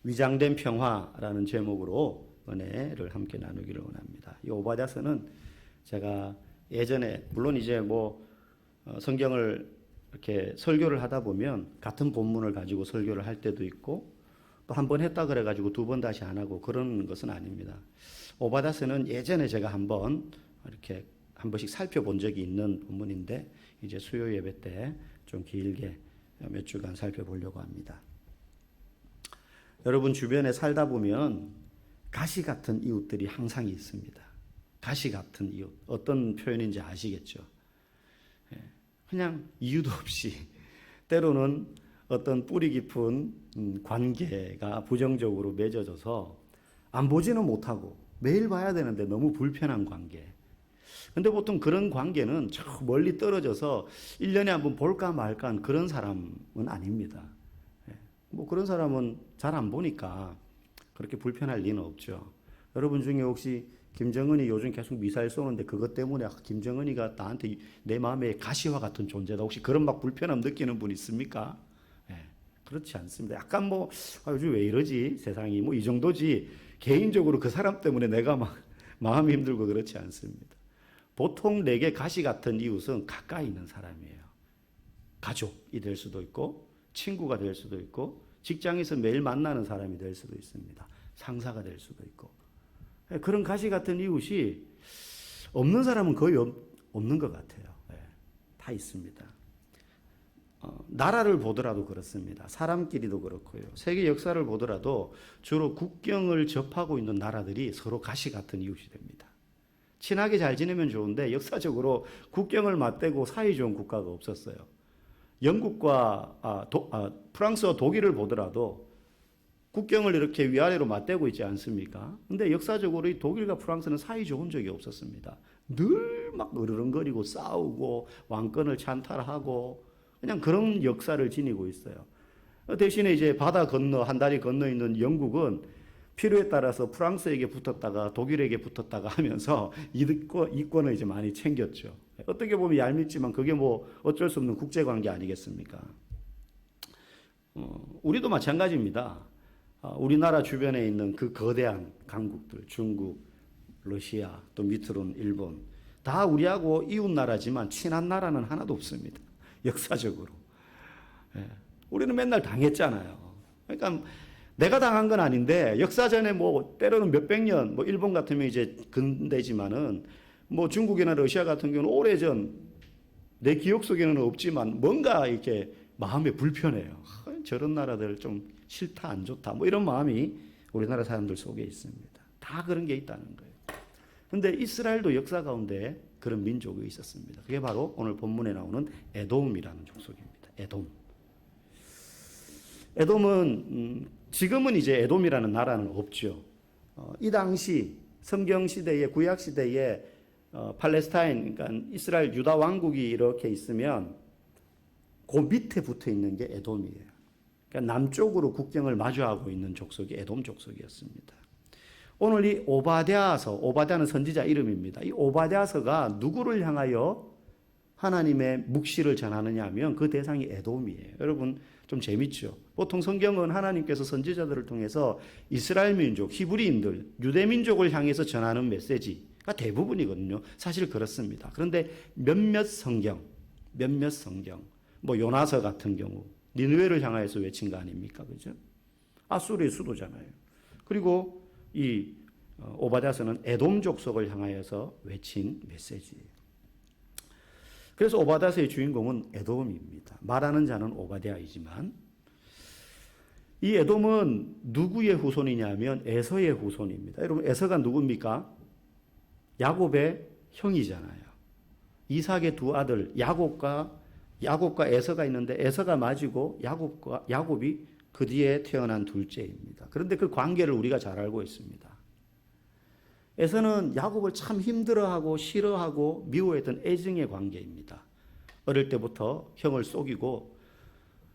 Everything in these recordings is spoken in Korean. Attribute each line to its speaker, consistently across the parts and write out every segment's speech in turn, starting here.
Speaker 1: 위장된 평화라는 제목으로 은혜를 함께 나누기를 원합니다. 이 오바댜서는 제가 예전에 물론 이제 성경을 이렇게 설교를 하다 보면 같은 본문을 가지고 설교를 할 때도 있고 또 한 번 했다 그래가지고 두 번 다시 안 하고 그런 것은 아닙니다. 오바댜서는 예전에 제가 이렇게 한 번씩 살펴본 적이 있는 본문인데 이제 수요 예배 때 좀 길게 몇 주간 살펴보려고 합니다. 여러분 주변에 살다 보면 가시 같은 이웃들이 항상 있습니다. 가시 같은 이웃. 어떤 표현인지 아시겠죠? 그냥 이유도 없이 때로는 어떤 뿌리 깊은 관계가 부정적으로 맺어져서 안 보지는 못하고 매일 봐야 되는데 너무 불편한 관계. 근데 보통 그런 관계는 저 멀리 떨어져서 1년에 한번 볼까 말까 한 그런 사람은 아닙니다. 그런 사람은 잘 안 보니까 그렇게 불편할 리는 없죠. 여러분 중에 혹시 김정은이 요즘 계속 미사일 쏘는데 그것 때문에 김정은이가 나한테 내 마음에 가시와 같은 존재다. 혹시 그런 불편함 느끼는 분 있습니까? 그렇지 않습니다. 약간 요즘 왜 이러지? 세상이 이 정도지. 개인적으로 그 사람 때문에 내가 마음이 힘들고 그렇지 않습니다. 보통 내게 가시 같은 이웃은 가까이 있는 사람이에요. 가족이 될 수도 있고 친구가 될 수도 있고 직장에서 매일 만나는 사람이 될 수도 있습니다. 상사가 될 수도 있고 그런 가시 같은 이웃이 없는 사람은 거의 없는 것 같아요. 다 있습니다. 나라를 보더라도 그렇습니다. 사람끼리도 그렇고요. 세계 역사를 보더라도 주로 국경을 접하고 있는 나라들이 서로 가시 같은 이웃이 됩니다. 친하게 잘 지내면 좋은데 역사적으로 국경을 맞대고 사이좋은 국가가 없었어요. 영국과 프랑스와 독일을 보더라도 국경을 이렇게 위아래로 맞대고 있지 않습니까? 근데 역사적으로 이 독일과 프랑스는 사이 좋은 적이 없었습니다. 늘 으르렁거리고 싸우고 왕권을 찬탈하고 그냥 그런 역사를 지니고 있어요. 대신에 이제 바다 건너 한 다리 건너 있는 영국은 필요에 따라서 프랑스에게 붙었다가 독일에게 붙었다가 하면서 이권을 이제 많이 챙겼죠. 어떻게 보면 얄밉지만 그게 어쩔 수 없는 국제관계 아니겠습니까? 우리도 마찬가지입니다. 우리나라 주변에 있는 그 거대한 강국들, 중국, 러시아, 또 밑으로는 일본, 다 우리하고 이웃 나라지만 친한 나라는 하나도 없습니다. 역사적으로. 우리는 맨날 당했잖아요. 그러니까 내가 당한 건 아닌데 역사전에 때로는 몇백 년, 일본 같으면 이제 근대지만은 중국이나 러시아 같은 경우는 오래전 내 기억 속에는 없지만 뭔가 이렇게 마음에 불편해요. 저런 나라들 좀 싫다, 안 좋다. 이런 마음이 우리나라 사람들 속에 있습니다. 다 그런 게 있다는 거예요. 근데 이스라엘도 역사 가운데 그런 민족이 있었습니다. 그게 바로 오늘 본문에 나오는 에돔이라는 족속입니다. 에돔은 지금은 이제 에돔이라는 나라는 없죠. 이 당시 성경 시대에 구약 시대에 팔레스타인, 그러니까 이스라엘 유다 왕국이 이렇게 있으면 그 밑에 붙어 있는 게 에돔이에요. 그러니까 남쪽으로 국경을 마주하고 있는 족속이 에돔 족속이었습니다. 오늘 이 오바댜는 선지자 이름입니다. 이 오바댜서가 누구를 향하여 하나님의 묵시를 전하느냐 하면 그 대상이 에돔이에요. 여러분 좀 재밌죠? 보통 성경은 하나님께서 선지자들을 통해서 이스라엘 민족, 히브리인들, 유대 민족을 향해서 전하는 메시지가 대부분이거든요. 사실 그렇습니다. 그런데 몇몇 성경, 요나서 같은 경우 니느웨를 향하여서 외친 거 아닙니까? 그죠? 아수르의 수도잖아요. 그리고 이 오바댜서는 에돔 족속을 향하여서 외친 메시지예요. 그래서 오바댜서의 주인공은 에돔입니다. 말하는 자는 오바댜이지만 이 에돔은 누구의 후손이냐면 에서의 후손입니다. 여러분 에서가 누굽니까? 야곱의 형이잖아요. 이삭의 두 아들 야곱과 에서가 있는데 에서가 맞이고 야곱이 그 뒤에 태어난 둘째입니다. 그런데 그 관계를 우리가 잘 알고 있습니다. 에서는 야곱을 참 힘들어하고 싫어하고 미워했던 애증의 관계입니다. 어릴 때부터 형을 속이고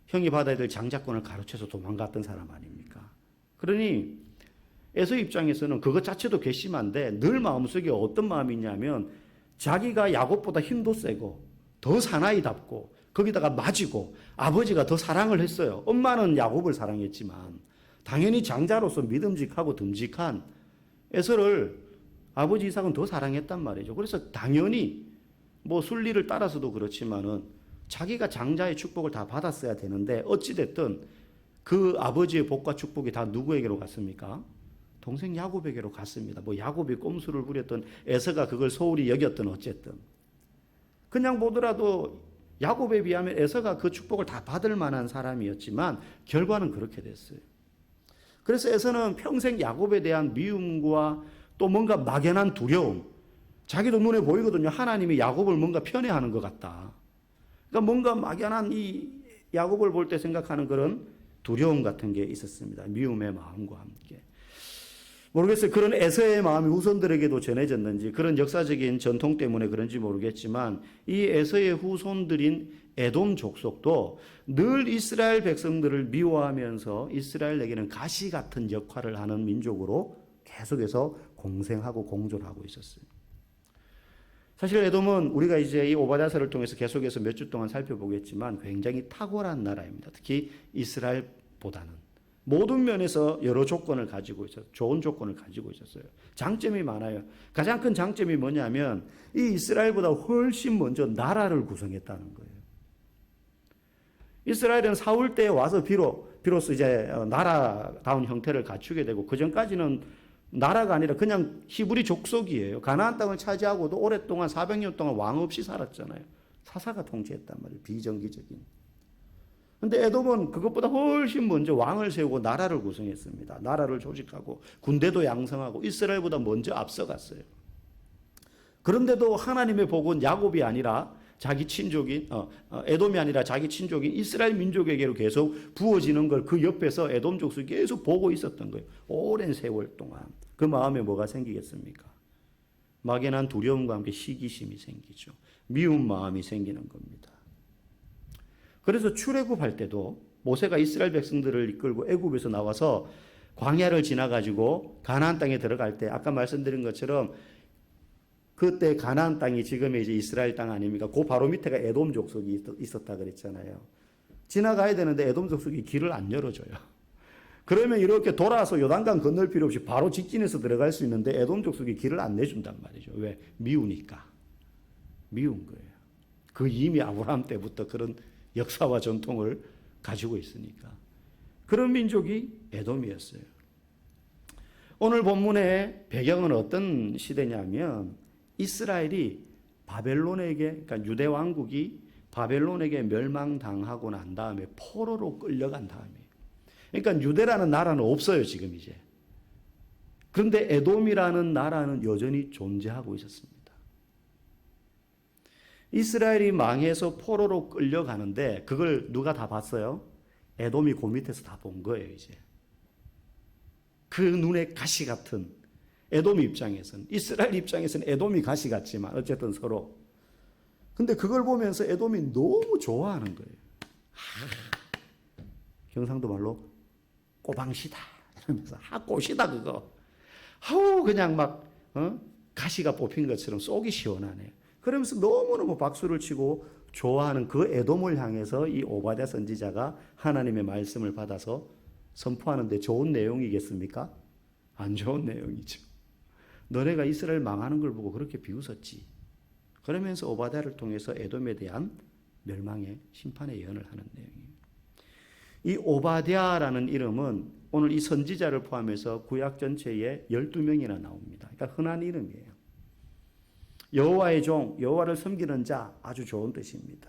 Speaker 1: 형이 받아야 될 장자권을 가로채서 도망갔던 사람 아닙니까? 그러니 에서 입장에서는 그것 자체도 괘씸한데 늘 마음속에 어떤 마음이 있냐면 자기가 야곱보다 힘도 세고 더 사나이답고 거기다가 맞이고 아버지가 더 사랑을 했어요. 엄마는 야곱을 사랑했지만 당연히 장자로서 믿음직하고 듬직한 에서를 아버지 이삭은 더 사랑했단 말이죠. 그래서 당연히 뭐 순리를 따라서도 그렇지만은 자기가 장자의 축복을 다 받았어야 되는데 어찌됐든 그 아버지의 복과 축복이 다 누구에게로 갔습니까? 동생 야곱에게로 갔습니다. 뭐 야곱이 꼼수를 부렸던 에서가 그걸 소홀히 여겼던 어쨌든 그냥 보더라도 야곱에 비하면 에서가 그 축복을 다 받을 만한 사람이었지만 결과는 그렇게 됐어요. 그래서 에서는 평생 야곱에 대한 미움과 또 뭔가 막연한 두려움, 자기도 눈에 보이거든요. 하나님이 야곱을 뭔가 편애하는 것 같다. 그러니까 뭔가 막연한 이 야곱을 볼 때 생각하는 그런 두려움 같은 게 있었습니다. 미움의 마음과 함께. 모르겠어요. 그런 에서의 마음이 후손들에게도 전해졌는지 그런 역사적인 전통 때문에 그런지 모르겠지만 이 에서의 후손들인 에돔 족속도 늘 이스라엘 백성들을 미워하면서 이스라엘에게는 가시 같은 역할을 하는 민족으로 계속해서 공생하고 공존하고 있었어요. 사실 에돔은 우리가 이제 이 오바댜서를 통해서 계속해서 몇 주 동안 살펴보겠지만 굉장히 탁월한 나라입니다. 특히 이스라엘보다는. 모든 면에서 여러 조건을 가지고 있어요. 좋은 조건을 가지고 있었어요. 장점이 많아요. 가장 큰 장점이 뭐냐면 이 이스라엘보다 훨씬 먼저 나라를 구성했다는 거예요. 이스라엘은 사울 때 와서 비로소 이제 나라다운 형태를 갖추게 되고 그 전까지는 나라가 아니라 그냥 히브리 족속이에요. 가나안 땅을 차지하고도 오랫동안 400년 동안 왕 없이 살았잖아요. 사사가 통치했단 말이에요. 비정기적인. 근데 에돔은 그것보다 훨씬 먼저 왕을 세우고 나라를 구성했습니다. 나라를 조직하고 군대도 양성하고 이스라엘보다 먼저 앞서갔어요. 그런데도 하나님의 복은 야곱이 아니라 자기 친족인 에돔이 아니라 자기 친족인 이스라엘 민족에게로 계속 부어지는 걸 그 옆에서 에돔 족속이 계속 보고 있었던 거예요. 오랜 세월 동안. 그 마음에 뭐가 생기겠습니까? 막연한 두려움과 함께 시기심이 생기죠. 미운 마음이 생기는 겁니다. 그래서 출애굽할 때도 모세가 이스라엘 백성들을 이끌고 애굽에서 나와서 광야를 지나가지고 가나안 땅에 들어갈 때 아까 말씀드린 것처럼 그때 가나안 땅이 지금의 이제 이스라엘 땅 아닙니까? 그 바로 밑에가 에돔 족속이 있었다 그랬잖아요. 지나가야 되는데 에돔 족속이 길을 안 열어줘요. 그러면 이렇게 돌아서 요단강 건널 필요 없이 바로 직진해서 들어갈 수 있는데 에돔 족속이 길을 안 내준단 말이죠. 왜? 미우니까. 미운 거예요. 그 이미 아브라함 때부터 그런 역사와 전통을 가지고 있으니까. 그런 민족이 에돔이었어요. 오늘 본문의 배경은 어떤 시대냐면 이스라엘이 바벨론에게, 그러니까 유대 왕국이 바벨론에게 멸망당하고 난 다음에 포로로 끌려간 다음에, 그러니까 유대라는 나라는 없어요 지금 이제. 그런데 에돔이라는 나라는 여전히 존재하고 있었습니다. 이스라엘이 망해서 포로로 끌려가는데 그걸 누가 다 봤어요? 에돔이 그 밑에서 다 본 거예요 이제. 그 눈에 가시 같은 에돔 입장에서는, 이스라엘 입장에서는 에돔이 가시 같지만 어쨌든 서로. 근데 그걸 보면서 에돔이 너무 좋아하는 거예요. 경상도 말로 꼬방시다 이러면서 꽃이다 그거. 아우 그냥 막 가시가 뽑힌 것처럼 속이 시원하네요. 그러면서 너무너무 박수를 치고 좋아하는 그 에돔을 향해서 이 오바댜 선지자가 하나님의 말씀을 받아서 선포하는데 좋은 내용이겠습니까? 안 좋은 내용이죠. 너네가 이스라엘 망하는 걸 보고 그렇게 비웃었지. 그러면서 오바댜를 통해서 에돔에 대한 멸망의 심판의 예언을 하는 내용이에요. 이 오바댜라는 이름은 오늘 이 선지자를 포함해서 구약 전체에 12명이나 나옵니다. 그러니까 흔한 이름이에요. 여호와의 종, 여호와를 섬기는 자, 아주 좋은 뜻입니다.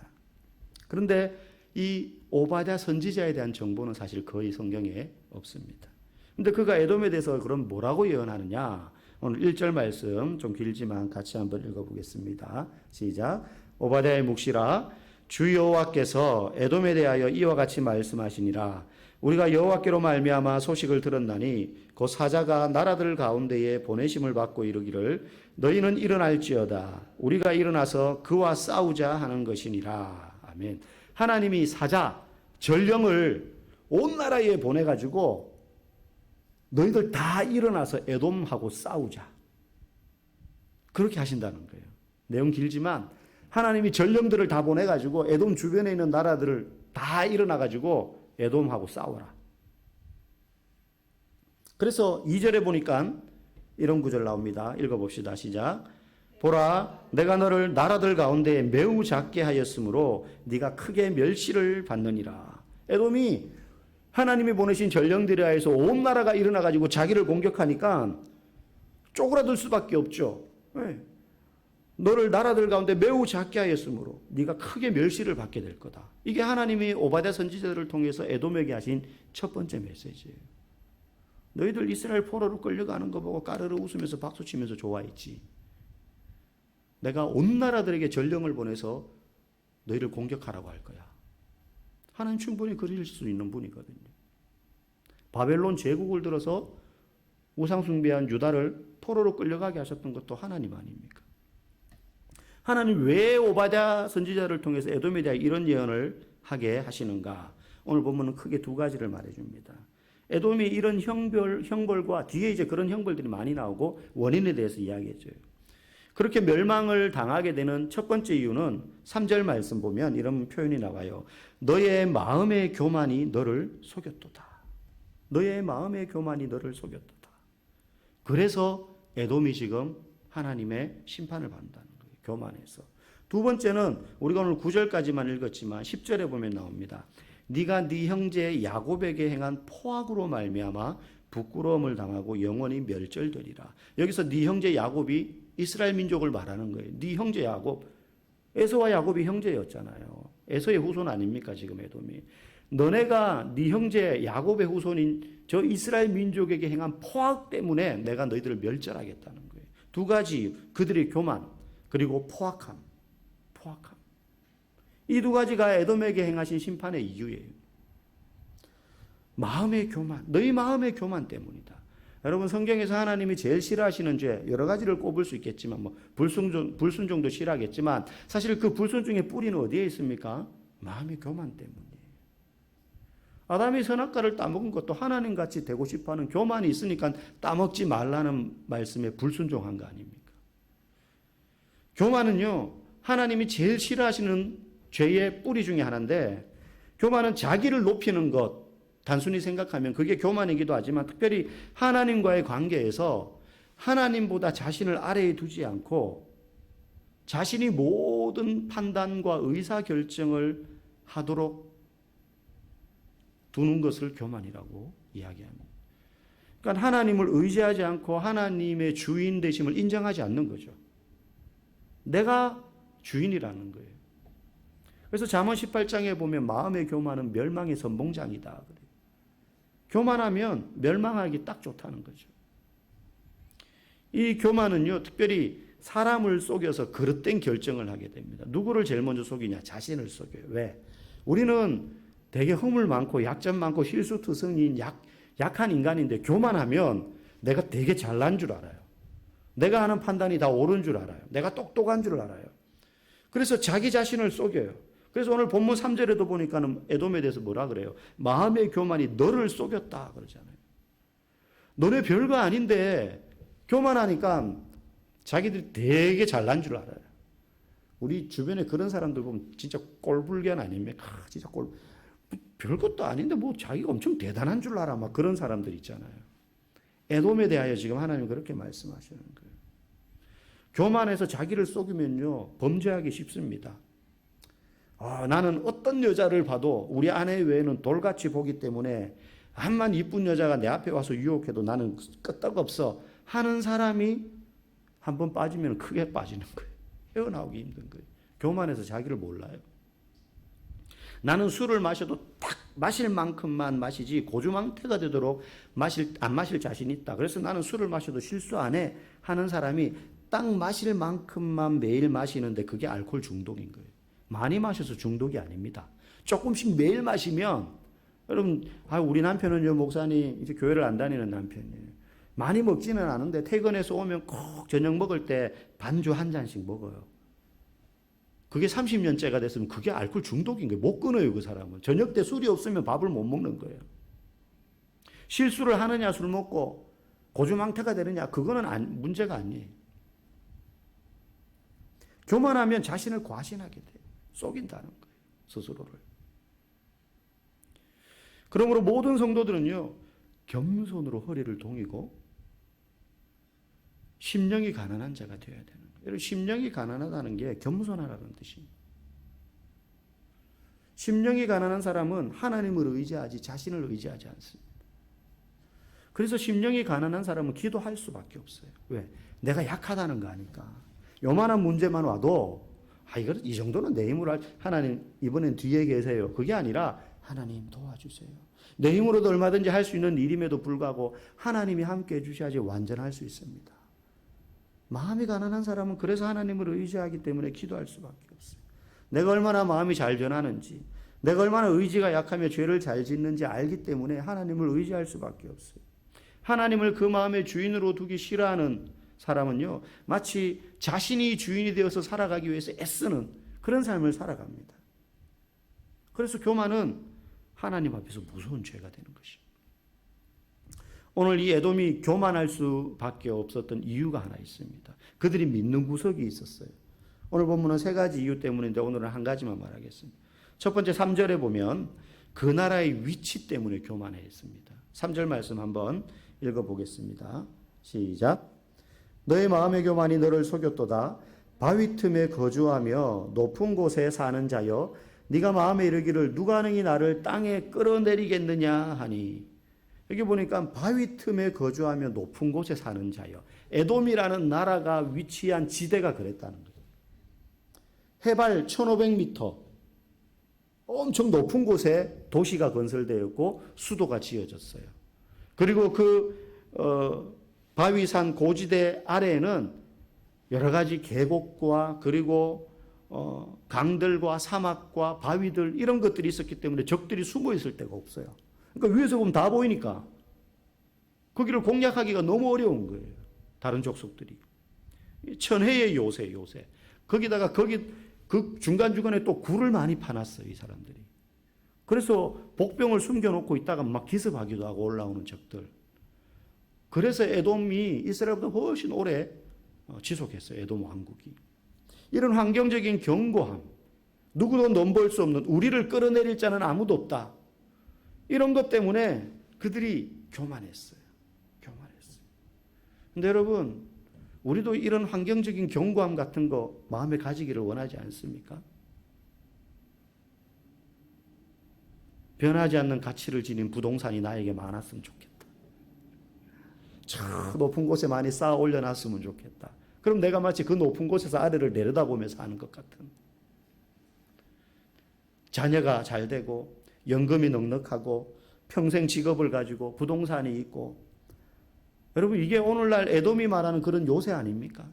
Speaker 1: 그런데 이 오바댜 선지자에 대한 정보는 사실 거의 성경에 없습니다. 근데 그가 에돔에 대해서 그럼 뭐라고 예언하느냐? 오늘 1절 말씀 좀 길지만 같이 한번 읽어보겠습니다. 시작. 오바댜의 묵시라. 주 여호와께서 에돔에 대하여 이와 같이 말씀하시니라. 우리가 여호와께로 말미암아 소식을 들었나니 그 사자가 나라들 가운데에 보내심을 받고 이르기를 너희는 일어날지어다. 우리가 일어나서 그와 싸우자 하는 것이니라. 아멘. 하나님이 사자, 전령을 온 나라에 보내가지고 너희들 다 일어나서 에돔하고 싸우자. 그렇게 하신다는 거예요. 내용 길지만 하나님이 전령들을 다 보내가지고 에돔 주변에 있는 나라들을 다 일어나가지고 에돔하고 싸워라. 그래서 2절에 보니까 이런 구절 나옵니다. 읽어봅시다. 시작. 보라, 내가 너를 나라들 가운데 매우 작게 하였으므로 네가 크게 멸시를 받느니라. 에돔이 하나님이 보내신 전령들에 의해서 온 나라가 일어나 가지고 자기를 공격하니까 쪼그라들 수밖에 없죠. 네. 너를 나라들 가운데 매우 작게 하였으므로 네가 크게 멸시를 받게 될 거다. 이게 하나님이 오바댜 선지자들을 통해서 에돔에게 하신 첫 번째 메시지예요. 너희들 이스라엘 포로로 끌려가는 거 보고 까르르 웃으면서 박수치면서 좋아했지. 내가 온 나라들에게 전령을 보내서 너희를 공격하라고 할 거야. 하나님 충분히 그릴 수 있는 분이거든요. 바벨론 제국을 들어서 우상숭배한 유다를 포로로 끌려가게 하셨던 것도 하나님 아닙니까? 하나님 왜 오바댜 선지자를 통해서 에돔에 대해 이런 예언을 하게 하시는가? 오늘 보면은 크게 두 가지를 말해줍니다. 에돔이 이런 형벌과 뒤에 이제 그런 형벌들이 많이 나오고 원인에 대해서 이야기해줘요. 그렇게 멸망을 당하게 되는 첫 번째 이유는 3절 말씀 보면 이런 표현이 나와요. 너의 마음의 교만이 너를 속였도다. 너의 마음의 교만이 너를 속였도다. 그래서 에돔이 지금 하나님의 심판을 받는다는 거예요. 교만해서. 두 번째는 우리가 오늘 9절까지만 읽었지만 10절에 보면 나옵니다. 네가 네 형제 야곱에게 행한 포악으로 말미암아 부끄러움을 당하고 영원히 멸절되리라. 여기서 네 형제 야곱이 이스라엘 민족을 말하는 거예요. 네 형제 야곱, 에서와 야곱이 형제였잖아요. 에서의 후손 아닙니까 지금 에돔이. 너네가 네 형제 야곱의 후손인 저 이스라엘 민족에게 행한 포악 때문에 내가 너희들을 멸절하겠다는 거예요. 두 가지 이유, 그들의 교만 그리고 포악함. 이 두 가지가 에돔에게 행하신 심판의 이유예요. 마음의 교만, 너희 마음의 교만 때문이다. 여러분 성경에서 하나님이 제일 싫어하시는 죄 여러 가지를 꼽을 수 있겠지만 불순종도 싫어하겠지만 사실 그 불순종의 뿌리는 어디에 있습니까? 마음의 교만 때문이에요. 아담이 선악과를 따먹은 것도 하나님같이 되고 싶어하는 교만이 있으니까 따먹지 말라는 말씀에 불순종한 거 아닙니까? 교만은요 하나님이 제일 싫어하시는 죄의 뿌리 중에 하나인데 교만은 자기를 높이는 것 단순히 생각하면 그게 교만이기도 하지만 특별히 하나님과의 관계에서 하나님보다 자신을 아래에 두지 않고 자신이 모든 판단과 의사결정을 하도록 두는 것을 교만이라고 이야기합니다. 그러니까 하나님을 의지하지 않고 하나님의 주인 되심을 인정하지 않는 거죠. 내가 주인이라는 거예요. 그래서 잠언 18장에 보면 마음의 교만은 멸망의 선봉장이다. 그래요. 교만하면 멸망하기 딱 좋다는 거죠. 이 교만은요, 특별히 사람을 속여서 그릇된 결정을 하게 됩니다. 누구를 제일 먼저 속이냐? 자신을 속여요. 왜? 우리는 되게 허물 많고 약점 많고 실수투성인 약한 인간인데 교만하면 내가 되게 잘난 줄 알아요. 내가 하는 판단이 다 옳은 줄 알아요. 내가 똑똑한 줄 알아요. 그래서 자기 자신을 속여요. 그래서 오늘 본문 3절에도 보니까는 에돔에 대해서 뭐라 그래요? 마음의 교만이 너를 속였다 그러잖아요. 너네 별거 아닌데 교만하니까 자기들이 되게 잘난 줄 알아요. 우리 주변에 그런 사람들 보면 진짜 꼴불견 아닙니까? 진짜 별것도 아닌데 뭐 자기가 엄청 대단한 줄 알아. 막 그런 사람들 있잖아요. 에돔에 대하여 지금 하나님 그렇게 말씀하시는 거예요. 교만해서 자기를 속이면요 범죄하기 쉽습니다. 나는 어떤 여자를 봐도 우리 아내 외에는 돌같이 보기 때문에 암만 이쁜 여자가 내 앞에 와서 유혹해도 나는 끄떡없어 하는 사람이 한번 빠지면 크게 빠지는 거예요. 헤어나오기 힘든 거예요. 교만해서 자기를 몰라요. 나는 술을 마셔도 딱 마실 만큼만 마시지 고주망태가 되도록 안 마실 자신 있다. 그래서 나는 술을 마셔도 실수 안 해 하는 사람이 딱 마실 만큼만 매일 마시는데 그게 알코올 중독인 거예요. 많이 마셔서 중독이 아닙니다. 조금씩 매일 마시면 여러분 우리 남편은요 목사님 이제 교회를 안 다니는 남편이에요. 많이 먹지는 않은데 퇴근해서 오면 꼭 저녁 먹을 때 반주 한 잔씩 먹어요. 그게 30년째가 됐으면 그게 알코올 중독인 거예요. 못 끊어요 그 사람은. 저녁 때 술이 없으면 밥을 못 먹는 거예요. 실수를 하느냐 술 먹고 고주망태가 되느냐 그거는 문제가 아니에요. 교만하면 자신을 과신하게 돼요. 속인다는 거예요. 스스로를. 그러므로 모든 성도들은요. 겸손으로 허리를 동이고 심령이 가난한 자가 되어야 되는 거예요. 여러분, 심령이 가난하다는 게 겸손하라는 뜻입니다. 심령이 가난한 사람은 하나님을 의지하지 자신을 의지하지 않습니다. 그래서 심령이 가난한 사람은 기도할 수밖에 없어요. 왜? 내가 약하다는 거 아니까. 요만한 문제만 와도 이거 이 정도는 내 힘으로 하나님 이번엔 뒤에 계세요. 그게 아니라 하나님 도와주세요. 내 힘으로도 얼마든지 할 수 있는 일임에도 불구하고 하나님이 함께 해주셔야지 완전할 수 있습니다. 마음이 가난한 사람은 그래서 하나님을 의지하기 때문에 기도할 수밖에 없어요. 내가 얼마나 마음이 잘 변하는지, 내가 얼마나 의지가 약하며 죄를 잘 짓는지 알기 때문에 하나님을 의지할 수밖에 없어요. 하나님을 그 마음의 주인으로 두기 싫어하는 사람은요, 마치 자신이 주인이 되어서 살아가기 위해서 애쓰는 그런 삶을 살아갑니다. 그래서 교만은 하나님 앞에서 무서운 죄가 되는 것입니다. 오늘 이 에돔이 교만할 수밖에 없었던 이유가 하나 있습니다. 그들이 믿는 구석이 있었어요. 오늘 본문은 세 가지 이유 때문인데 오늘은 한 가지만 말하겠습니다. 첫 번째 3절에 보면 그 나라의 위치 때문에 교만했습니다. 3절 말씀 한번 읽어보겠습니다. 시작. 너의 마음의 교만이 너를 속였도다. 바위 틈에 거주하며 높은 곳에 사는 자여, 네가 마음에 이르기를 누가 능히 나를 땅에 끌어내리겠느냐 하니. 여기 보니까 바위 틈에 거주하며 높은 곳에 사는 자여, 에돔이라는 나라가 위치한 지대가 그랬다는 거예요. 해발 1500m 엄청 높은 곳에 도시가 건설되었고 수도가 지어졌어요. 그리고 바위산 고지대 아래에는 여러 가지 계곡과 그리고 강들과 사막과 바위들 이런 것들이 있었기 때문에 적들이 숨어 있을 데가 없어요. 그러니까 위에서 보면 다 보이니까 거기를 공략하기가 너무 어려운 거예요. 다른 족속들이. 천혜의 요새. 거기다가 그 중간중간에 또 굴을 많이 파놨어요, 이 사람들이. 그래서 복병을 숨겨놓고 있다가 막 기습하기도 하고 올라오는 적들. 그래서 에돔이 이스라엘보다 훨씬 오래 지속했어요, 에돔 왕국이. 이런 환경적인 견고함, 누구도 넘볼 수 없는, 우리를 끌어내릴 자는 아무도 없다. 이런 것 때문에 그들이 교만했어요. 근데 여러분, 우리도 이런 환경적인 견고함 같은 거 마음에 가지기를 원하지 않습니까? 변하지 않는 가치를 지닌 부동산이 나에게 많았으면 좋겠다. 저 높은 곳에 많이 쌓아 올려놨으면 좋겠다. 그럼 내가 마치 그 높은 곳에서 아래를 내려다보며 사는 것 같은. 자녀가 잘 되고 연금이 넉넉하고 평생 직업을 가지고 부동산이 있고. 여러분, 이게 오늘날 에돔이 말하는 그런 요새 아닙니까?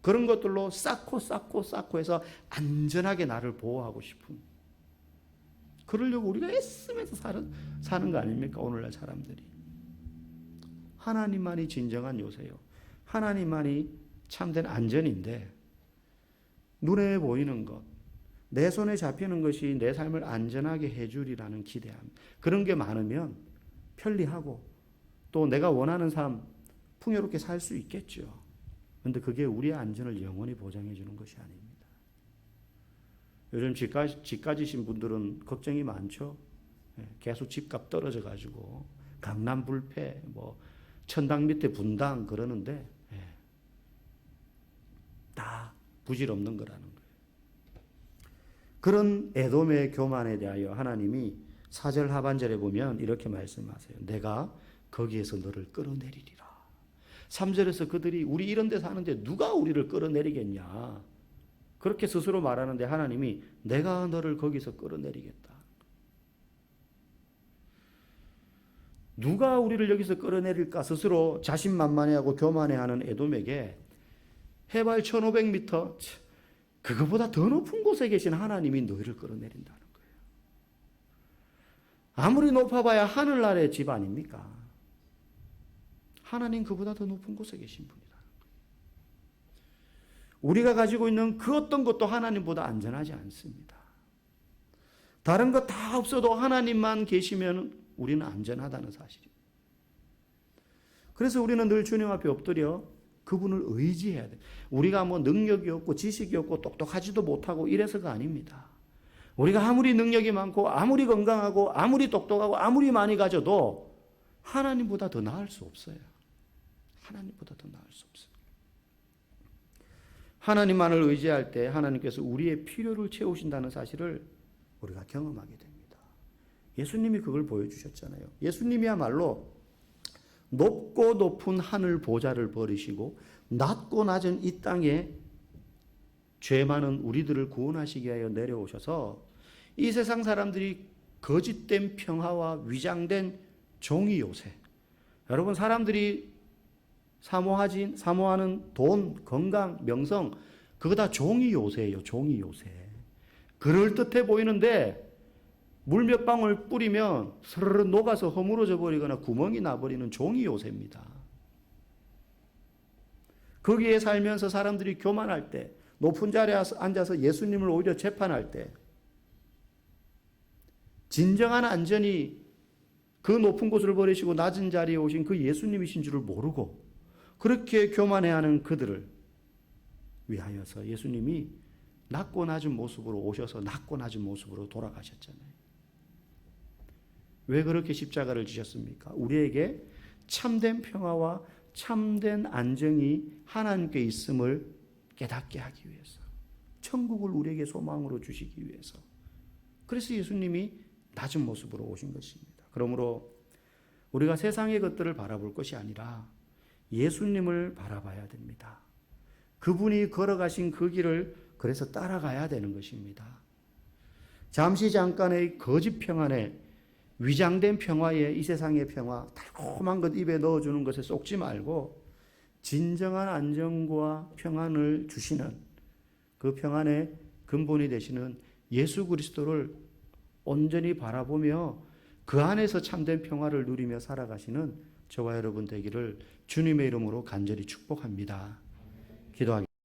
Speaker 1: 그런 것들로 쌓고 해서 안전하게 나를 보호하고 싶은. 그러려고 우리가 애쓰면서 사는 거 아닙니까? 오늘날 사람들이. 하나님만이 진정한 요새요. 하나님만이 참된 안전인데, 눈에 보이는 것, 내 손에 잡히는 것이 내 삶을 안전하게 해주리라는 기대함, 그런 게 많으면 편리하고 또 내가 원하는 삶 풍요롭게 살 수 있겠죠. 그런데 그게 우리의 안전을 영원히 보장해 주는 것이 아닙니다. 요즘 집 가지신 분들은 걱정이 많죠. 계속 집값 떨어져 가지고 강남 불패, 천당 밑에 분당 그러는데 다 부질없는 거라는 거예요. 그런 에돔의 교만에 대하여 하나님이 4절 하반절에 보면 이렇게 말씀하세요. 내가 거기에서 너를 끌어내리리라. 3절에서 그들이 우리 이런 데 사는데 누가 우리를 끌어내리겠냐. 그렇게 스스로 말하는데 하나님이 내가 너를 거기서 끌어내리겠다. 누가 우리를 여기서 끌어내릴까 스스로 자신만만해하고 교만해하는 에돔에게 해발 1500m 그거보다 더 높은 곳에 계신 하나님이 너희를 끌어내린다는 거예요. 아무리 높아봐야 하늘 아래 집 아닙니까? 하나님 그보다 더 높은 곳에 계신 분이라는 거예요. 우리가 가지고 있는 그 어떤 것도 하나님보다 안전하지 않습니다. 다른 것 다 없어도 하나님만 계시면 우리는 안전하다는 사실입니다. 그래서 우리는 늘 주님 앞에 엎드려 그분을 의지해야 돼요. 우리가 능력이 없고 지식이 없고 똑똑하지도 못하고 이래서가 아닙니다. 우리가 아무리 능력이 많고 아무리 건강하고 아무리 똑똑하고 아무리 많이 가져도 하나님보다 더 나을 수 없어요. 하나님보다 더 나을 수 없어요. 하나님만을 의지할 때 하나님께서 우리의 필요를 채우신다는 사실을 우리가 경험하게 됩니다. 예수님이 그걸 보여주셨잖아요. 예수님이야말로 높고 높은 하늘 보좌를 버리시고 낮고 낮은 이 땅에 죄 많은 우리들을 구원하시기 위하여 내려오셔서 이 세상 사람들이 거짓된 평화와 위장된 종이 요새, 여러분 사람들이 사모하는 돈, 건강, 명성, 그거 다 종이 요새예요. 종이 요새. 그럴듯해 보이는데 물 몇 방울 뿌리면 스르르 녹아서 허물어져 버리거나 구멍이 나버리는 종이 요새입니다. 거기에 살면서 사람들이 교만할 때, 높은 자리에 앉아서 예수님을 오히려 재판할 때, 진정한 안전이 그 높은 곳을 버리시고 낮은 자리에 오신 그 예수님이신 줄을 모르고 그렇게 교만해하는 그들을 위하여서 예수님이 낮고 낮은 모습으로 오셔서 낮고 낮은 모습으로 돌아가셨잖아요. 왜 그렇게 십자가를 지셨습니까? 우리에게 참된 평화와 참된 안정이 하나님께 있음을 깨닫게 하기 위해서, 천국을 우리에게 소망으로 주시기 위해서. 그래서 예수님이 낮은 모습으로 오신 것입니다. 그러므로 우리가 세상의 것들을 바라볼 것이 아니라 예수님을 바라봐야 됩니다. 그분이 걸어가신 그 길을 그래서 따라가야 되는 것입니다. 잠시 잠깐의 거짓 평안에, 위장된 평화에, 이 세상의 평화, 달콤한 것 입에 넣어주는 것에 쏙지 말고 진정한 안정과 평안을 주시는, 그 평안의 근본이 되시는 예수 그리스도를 온전히 바라보며 그 안에서 참된 평화를 누리며 살아가시는 저와 여러분 되기를 주님의 이름으로 간절히 축복합니다. 기도하겠습니다.